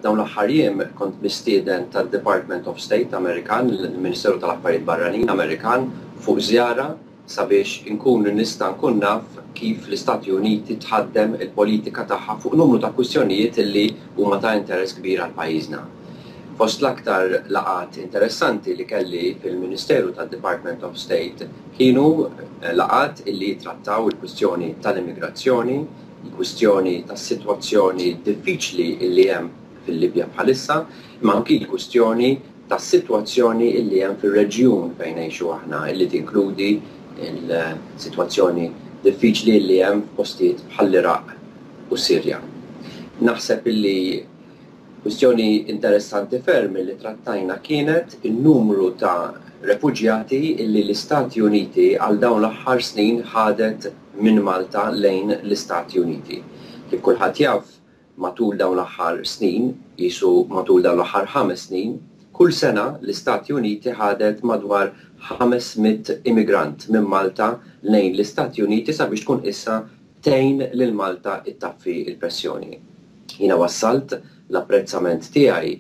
dawn l-aħħar jiem kont mistieden tad-Department of State Amerikan, il-Ministeru tal-Affarijiet Barranin Amerikan, fuq żjara sabiex nkun naf kif l-Istati Uniti tħaddem il-politika tagħha fuq numru ta' kwistjonijiet li huma ta' interess kbir għal pajjiżna. Fost l-aktar laqat interessanti li kelli fil-Ministeru tad-Department of State kienu laqat li trattaw il-kwistjoni tal-immigrazzjoni, il-kwistjoni tas-sitwazzjoni diffiċli li hemm fil-Libja bħalissa, ma anki l-kwistjoni tas-sitwazzjoni li hemm fir-reġjun fejn ngħixu aħna, li tinkludi il-sitwazzjoni diffiċli li hemm f'postijiet bħall-Iraq u Sirja. Naħseb illi kwistjoni interessanti ferm li trattajna kienet in-numru ta' refuġjati illi l-Istati Uniti għal dawn l-aħħar snin ħadet minn Malta lejn l-Istati Uniti. Kif kulħadd jaf matul dawn l-aħħar snin, jisu matul dawn l-aħħar 5 snin, kull sena l-Istati Uniti ħadet madwar 500 immigrant minn Malta lejn l-Istati Uniti sabiex tkun issa tgħin lil Malta ittaffi il-pressjoni. Jiena wassalt l-apprezzament tiegħi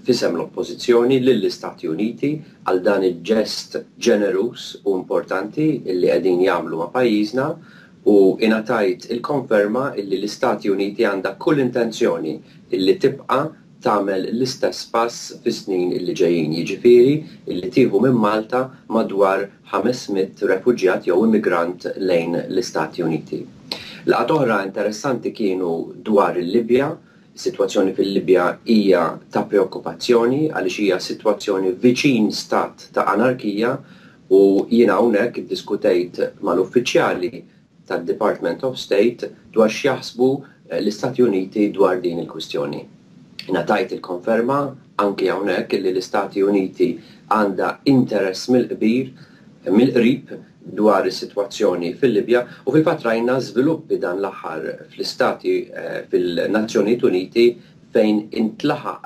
fisem l-oppożizzjoni lill-Istati Uniti għal dan il-ġest ġenerus u importanti illi qegħdin jagħmlu ma' pajjiżna u ingħatajt il-konferma illi l-Istati Uniti għandha kull intenzjoni illi tibqa' tagħmel l-istess pass fis-snin illi ġejjin, jiġifieri illi tieħu minn Malta madwar 500 refuġjat jew immigrant lejn l-Istati Uniti. Laqgħat oħra interessanti kienu dwar il-Libja. Is-sitwazzjoni fil-Libja hija ta' preokkupazzjoni għaliex hija sitwazzjoni viċin stat ta' anarkija u jiena hawnhekk iddiskutejt mal-uffiċjali tad-Department of State dwar x'jaħsbu l-Istati Uniti dwar din il-kwistjoni. Ingħatajt il-konferma anke hawnhekk li l-Istati Uniti għandha interess mill-qrib dwar is-sitwazzjoni fil-Libja u fil-fatt rajna żviluppi dan l-aħħar fl-Istati fil-Nazzjonijiet Uniti fejn intlaħaq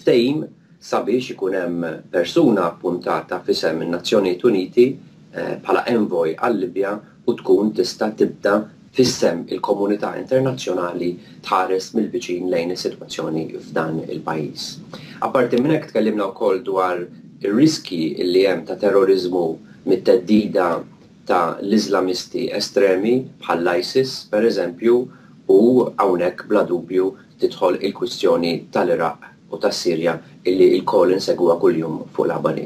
ftehim sabiex ikun hemm persuna appuntata f'isem in-Nazzjonijiet Uniti bħala envoy għall-Libja u tkun tista' tibda f'isem il-komunità internazzjonali tħares mill-viċin lejn is-sitwazzjoni f'dan il-pajjiż. Apparti minn hekk tkellimna wkoll dwar ir-riski li hemm ta' terrorizmu mit-teddida ta' l-Iżlamisti estremi bħall-ISIS pereżempju u hawnhekk bla dubju tidħol il-kwistjoni tal-Iraq u tas-Sirja illi l-kol insegwha kuljum fuq l-aħbarijiet.